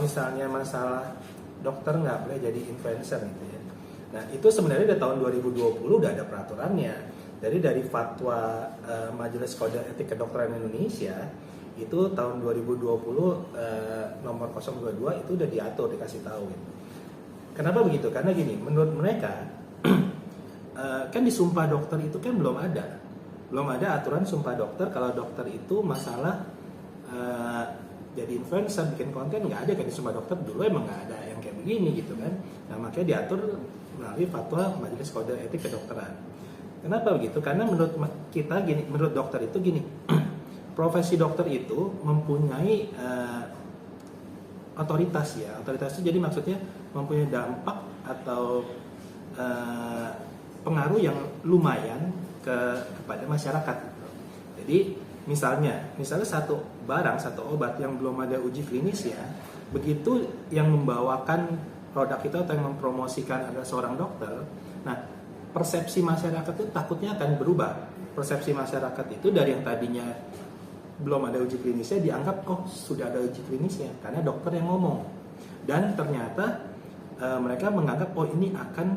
misalnya masalah dokter nggak boleh jadi influencer gitu ya. Nah itu sebenarnya dari tahun 2020 udah ada peraturannya. Jadi dari fatwa Majelis Kode Etik Kedokteran Indonesia itu tahun 2020 nomor 022 itu udah diatur, dikasih tahu gitu. Kenapa begitu? Karena gini, menurut mereka kan di sumpah dokter itu kan belum ada aturan sumpah dokter kalau dokter itu masalah jadi influencer, bikin konten, nggak ada kan di sumpah dokter. Dulu emang nggak ada yang kayak begini gitu kan. Nah makanya diatur melalui fatwa Majelis Kode Etik Kedokteran. Kenapa begitu? Karena menurut kita gini, menurut dokter itu gini, profesi dokter itu mempunyai otoritas ya. Otoritas itu jadi maksudnya mempunyai dampak atau pengaruh yang lumayan kepada masyarakat. Jadi misalnya satu barang, satu obat yang belum ada uji klinis ya, begitu yang membawakan produk itu atau yang mempromosikan adalah seorang dokter, nah persepsi masyarakat itu takutnya akan berubah. Persepsi masyarakat itu dari yang tadinya belum ada uji klinisnya dianggap sudah ada uji klinisnya karena dokter yang ngomong, dan ternyata mereka menganggap ini akan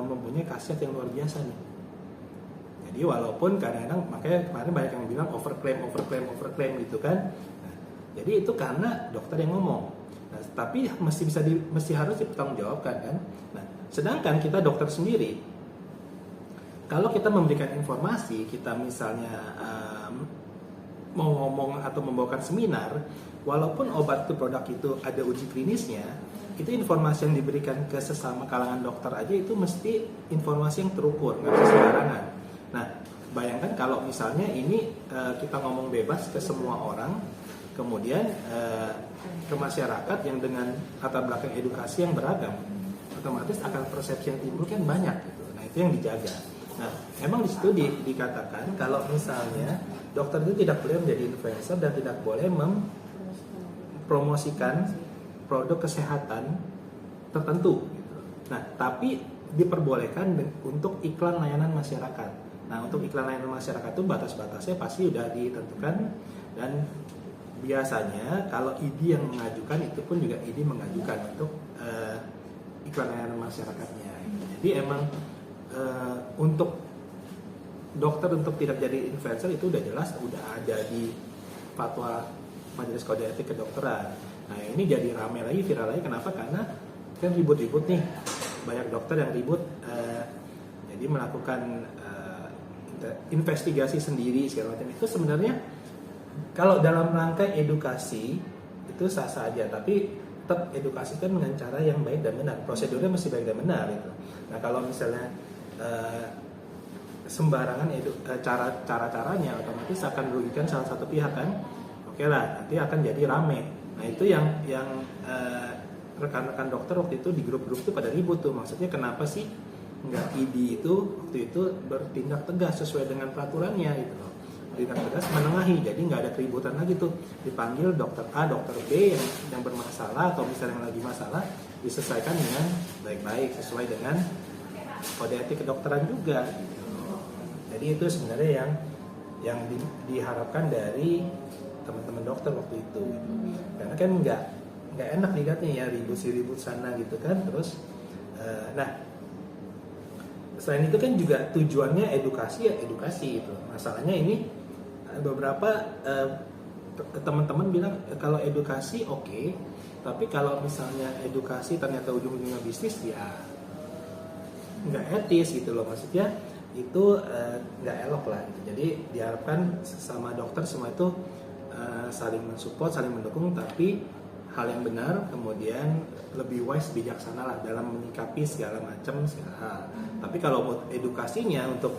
mempunyai khasiat yang luar biasa nih. Jadi walaupun kadang-kadang makanya kemarin banyak yang bilang overclaim gitu kan. Nah, jadi itu karena dokter yang ngomong. Nah, tapi mesti harus dipertanggungjawabkan kan. Nah, sedangkan kita dokter sendiri, kalau kita memberikan informasi, kita misalnya mau ngomong atau membawakan seminar, walaupun obat itu produk itu ada uji klinisnya, itu informasi yang diberikan ke sesama kalangan dokter aja itu mesti informasi yang terukur, nggak bisa sembarangan. Nah, bayangkan kalau misalnya ini kita ngomong bebas ke semua orang, kemudian ke masyarakat yang dengan latar belakang edukasi yang beragam, otomatis akan persepsi yang timbul kan banyak gitu. Nah, itu yang dijaga. Nah, emang di situ dikatakan kalau misalnya dokter itu tidak boleh menjadi influencer dan tidak boleh mempromosikan produk kesehatan tertentu gitu. Nah, tapi diperbolehkan untuk iklan layanan masyarakat. Nah, untuk iklan layanan masyarakat itu batas-batasnya pasti sudah ditentukan, dan biasanya kalau ID yang mengajukan itu pun juga ID mengajukan untuk iklan layanan masyarakatnya. Jadi emang untuk dokter untuk tidak jadi influencer itu udah jelas, udah ada di fatwa Majelis Kode Etik Kedokteran. Nah, ini jadi rame lagi, viral lagi. Kenapa? Karena kan ribut-ribut nih, banyak dokter yang ribut, jadi melakukan investigasi sendiri segala macam. Itu sebenarnya kalau dalam rangka edukasi itu sah-sah aja, tapi tetap edukasi kan dengan cara yang baik dan benar, prosedurnya mesti baik dan benar gitu. Nah, kalau misalnya sembarangan cara-caranya otomatis akan merugikan salah satu pihak kan. Oke lah, nanti akan jadi rame. Nah, itu yang rekan-rekan dokter waktu itu di grup-grup itu pada ribut tuh. Maksudnya kenapa sih nggak ID itu waktu itu bertindak tegas sesuai dengan peraturannya gitu loh. Bertindak tegas menengahi, jadi nggak ada keributan lagi tuh. Dipanggil dokter A, dokter B yang bermasalah atau misalnya yang lagi masalah diselesaikan dengan baik-baik sesuai dengan kode etik kedokteran juga gitu. Jadi itu sebenarnya yang diharapkan dari teman-teman dokter waktu itu gitu. Karena kan nggak enak dilihatnya ya ribut sana gitu kan. Terus nah, selain itu kan juga tujuannya edukasi gitu. Masalahnya ini beberapa teman-teman bilang kalau edukasi oke, tapi kalau misalnya edukasi ternyata ujung-ujungnya bisnis ya nggak etis gitu loh. Maksudnya itu nggak elok lah gitu. Jadi diharapkan sama dokter semua itu saling mensupport, saling mendukung, tapi hal yang benar, kemudian lebih wise, bijaksana lah dalam menyikapi segala macam hal. Tapi kalau buat edukasinya untuk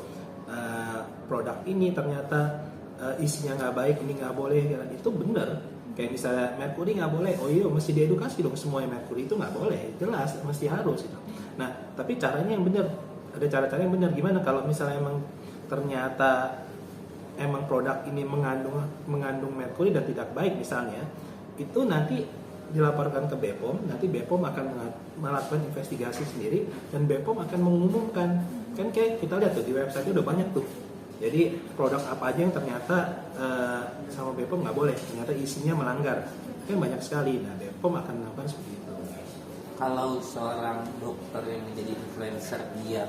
produk ini ternyata isinya nggak baik, ini nggak boleh, itu benar. Kayak misalnya merkuri nggak boleh, oh iya mesti diedukasi dong semuanya merkuri itu nggak boleh, jelas mesti harus gitu. Nah, tapi caranya yang benar, ada cara-cara yang benar. Gimana kalau misalnya emang ternyata emang produk ini mengandung merkuri dan tidak baik misalnya, itu nanti dilaporkan ke BPOM, nanti BPOM akan melakukan investigasi sendiri dan BPOM akan mengumumkan. Kan kayak kita lihat tuh di website udah banyak tuh Jadi produk apa aja yang ternyata sama BPOM nggak boleh, ternyata isinya melanggar, kan banyak sekali. Nah BPOM akan melakukan seperti itu. Kalau seorang dokter yang menjadi influencer, dia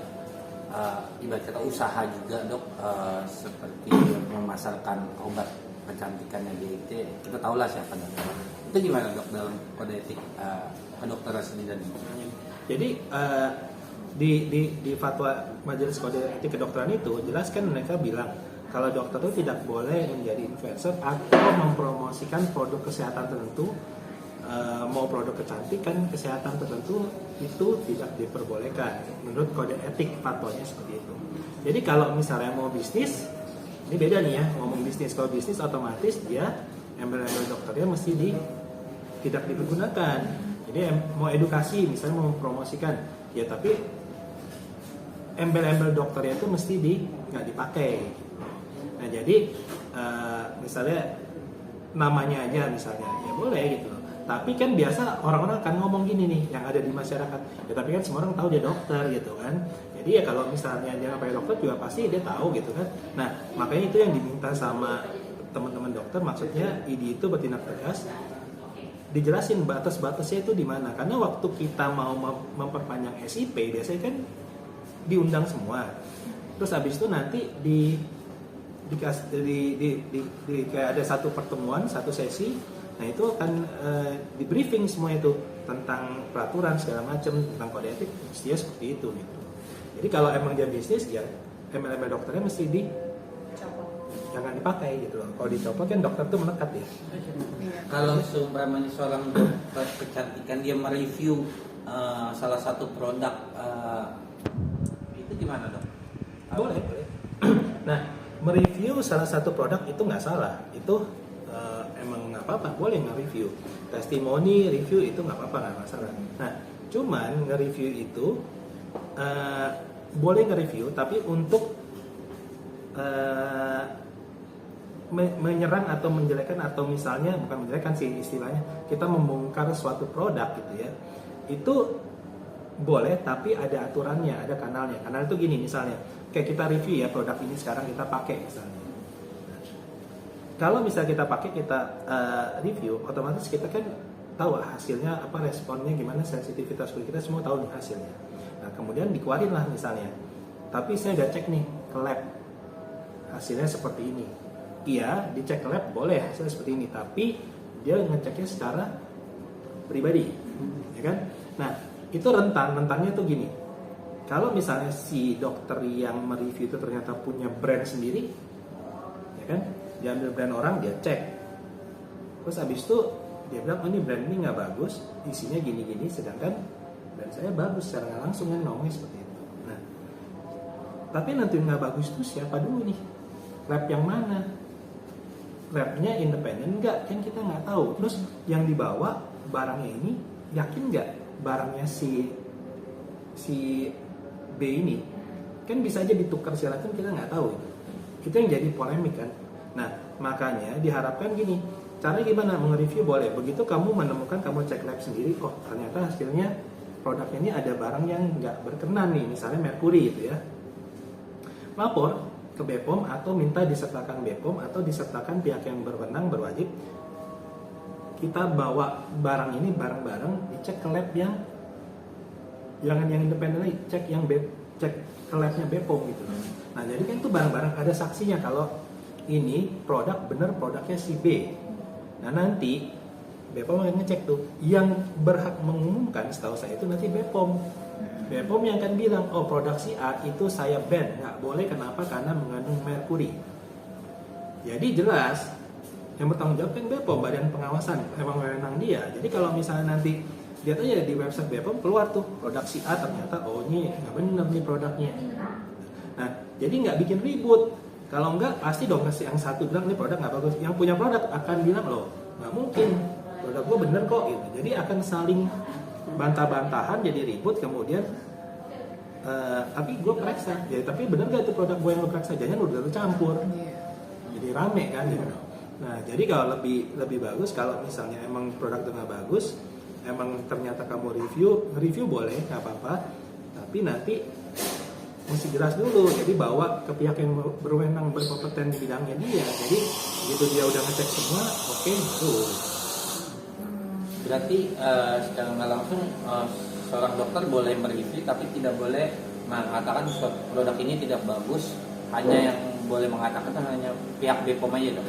ibarat kata usaha juga dok, seperti memasarkan obat kecantikannya dia itu, kita tahulah siapa namanya. Itu gimana dok dalam kode etik kedokteran sendiri? Jadi di fatwa Majelis Kode Etik Kedokteran itu jelaskan, mereka bilang kalau dokter itu tidak boleh menjadi influencer atau mempromosikan produk kesehatan tertentu, mau produk kecantikan, kesehatan tertentu, itu tidak diperbolehkan menurut kode etik, fatwanya seperti itu. Jadi kalau misalnya mau bisnis, ini beda nih ya, ngomong bisnis. Kalau bisnis otomatis dia embel-embel dokternya mesti tidak dipergunakan. Jadi mau edukasi, misalnya mau mempromosikan, ya tapi embel-embel dokternya itu mesti nggak dipakai. Nah jadi misalnya namanya aja misalnya, ya boleh gitu. Tapi kan biasa orang-orang akan ngomong gini nih, yang ada di masyarakat. Ya tapi kan semua orang tahu dia dokter gitu kan. Jadi ya kalau misalnya dia nggak pakai dokter juga pasti dia tahu gitu kan. Nah makanya itu yang diminta sama teman-teman dokter, maksudnya ID itu bertindak tegas, dijelasin batas-batasnya itu di mana. Karena waktu kita mau memperpanjang SIP biasanya kan diundang semua. Terus habis itu nanti kayak ada satu pertemuan, satu sesi. Nah itu akan di briefing semua itu tentang peraturan segala macam, tentang kode etik, mestinya seperti itu gitu. Jadi kalau emang dia bisnis ya embel-embel dokternya mesti jangan dipakai gitu loh. Kalau dicopot kan dokter tuh menekat ya. Kalau seumpamanya seorang dokter kecantikan dia mereview salah satu produk, itu gimana dok? Boleh. Nah mereview salah satu produk itu nggak salah, itu emang nggak apa-apa, boleh nge-review. Testimoni, review itu nggak apa-apa, nggak masalah. Nah cuman nge-review itu boleh nge-review tapi untuk menyerang atau menjelekkan, atau misalnya bukan menjelekkan sih istilahnya, kita membongkar suatu produk gitu ya, itu boleh tapi ada aturannya, ada kanalnya. Kanal itu gini, misalnya kayak kita review ya produk ini sekarang kita pakai misalnya. Kalau misalnya kita pakai, kita review, otomatis kita kan tahu hasilnya apa, responnya gimana, sensitivitas kulit kita semua tahu nih hasilnya. Nah kemudian dikeluarin lah misalnya, tapi saya udah cek nih ke lab, hasilnya seperti ini. Iya, dicek ke lab boleh hasilnya seperti ini, tapi dia ngeceknya secara pribadi, ya kan? Nah itu rentannya tuh gini. Kalau misalnya si dokter yang mereview itu ternyata punya brand sendiri, ya kan? Dia ambil brand orang, dia cek, terus habis itu dia bilang, oh ini brand ini nggak bagus, isinya gini-gini, sedangkan brand saya bagus, secara nggak langsung kan ngomongnya seperti itu. Nah, tapi nanti nggak bagus itu siapa dulu nih? Lab yang mana? Labnya independen nggak? Kan kita nggak tahu. Terus yang dibawa barangnya ini, yakin nggak barangnya si B ini? Kan bisa aja ditukar silakan, kita nggak tahu. Itu yang jadi polemik kan. Nah, makanya diharapkan gini, caranya gimana? Nge-review boleh. Begitu kamu menemukan, kamu cek lab sendiri, oh ternyata hasilnya produknya ini ada barang yang nggak berkenan nih, misalnya merkuri gitu ya. Lapor ke BPOM atau minta disertakan BPOM atau disertakan pihak yang berwenang, berwajib. Kita bawa barang ini bareng-bareng, dicek ke lab yang jangan yang independen lagi, cek ke labnya BPOM gitu. Nah, jadi kan itu bareng-bareng ada saksinya kalau ini produk bener produknya si B. Nah nanti BPOM akan ngecek tuh, yang berhak mengumumkan setahu saya itu nanti BPOM. BPOM yang akan bilang, oh produk si A itu saya ban, nggak boleh, kenapa? Karena mengandung merkuri. Jadi jelas yang bertanggung jawab kan BPOM, badan pengawasan, emang wewenang dia. Jadi kalau misalnya nanti lihat aja di website BPOM keluar tuh produk si A, ternyata oh ini nggak bener nih produknya. Nah jadi nggak bikin ribut. Kalau enggak, pasti dong yang satu bilang ini produk nggak bagus, yang punya produk akan bilang loh nggak mungkin, produk gue bener kok gitu. Jadi akan saling bantah-bantahan, jadi ribut, kemudian tapi gue periksa, ya tapi bener gak itu produk gue yang lo periksa, jangan udah campur, jadi rame kan gitu. Nah jadi kalau lebih bagus kalau misalnya emang produk itu nggak bagus, emang ternyata kamu review boleh nggak apa-apa, tapi nanti mesti jelas dulu. Jadi bawa ke pihak yang berwenang, berkompeten di bidangnya dia. Jadi begitu dia udah ngecek semua, oke, baru. Berarti secara nggak langsung seorang dokter boleh mereview tapi tidak boleh mengatakan suatu produk ini tidak bagus. Hanya yang boleh mengatakan hanya pihak BPOM aja, dok.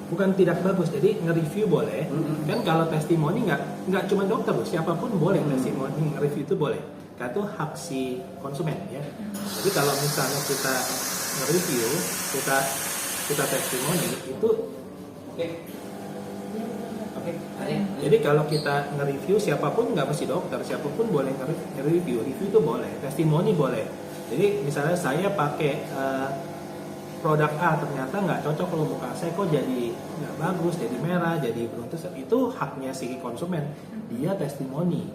Bukan tidak bagus, jadi nge-review boleh. Kan kalau testimoni nggak cuma dokter loh, siapapun boleh testimoni, nge-review itu boleh. Karena itu hak si konsumen ya. Jadi kalau misalnya kita nge-review, kita testimoni itu Oke. Jadi kalau kita nge-review, siapapun, nggak mesti dokter, siapapun boleh nge-review. Review itu boleh, testimoni boleh. Jadi misalnya saya pakai produk A, ternyata nggak cocok kalau muka saya, kok jadi nggak bagus, jadi merah, jadi beruntus, itu haknya si konsumen, dia testimoni.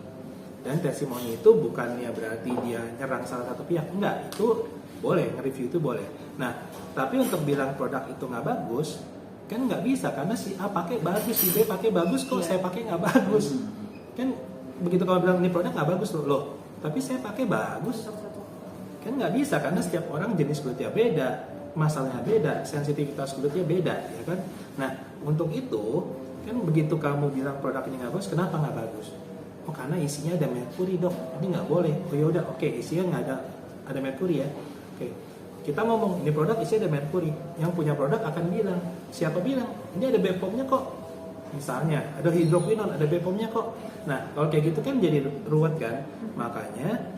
Dan testimoni itu bukannya berarti dia nyerang salah satu pihak, enggak, itu boleh, nge-review itu boleh. Nah, tapi untuk bilang produk itu nggak bagus, kan nggak bisa, karena si A pakai bagus, si B pakai bagus, kok saya pakai nggak bagus. Kan begitu kalau bilang ini produk nggak bagus loh, tapi saya pakai bagus, kan nggak bisa, karena setiap orang jenis kulitnya beda, masalahnya beda, sensitivitas kulitnya beda, ya kan. Nah, untuk itu kan begitu kamu bilang produk ini nggak bagus, kenapa nggak bagus? Oh, karena isinya ada merkuri, dok, ini nggak boleh. Oh yaudah, oke, isinya nggak ada merkuri ya. Oke, kita ngomong ini produk isinya ada merkuri, yang punya produk akan bilang, siapa bilang? Ini ada BPOM-nya kok. Misalnya ada hidroquinone, ada BPOM-nya kok. Nah, kalau kayak gitu kan jadi ruwet kan. Makanya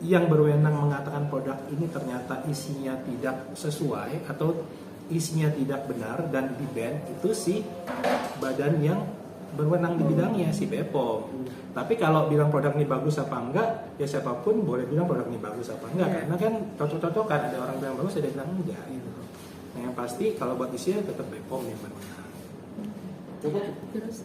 yang berwenang mengatakan produk ini ternyata isinya tidak sesuai atau isinya tidak benar dan di-ban, itu si badan yang berwenang di bidangnya, si BPOM. Tapi kalau bilang produk ini bagus apa enggak, ya siapapun boleh bilang produk ini bagus apa enggak, karena kan cocok-cocokan, ada orang bilang bagus, ada yang bilang enggak gitu. Nah, yang pasti kalau buat isinya tetap BPOM yang berwenang. Cukup. Terus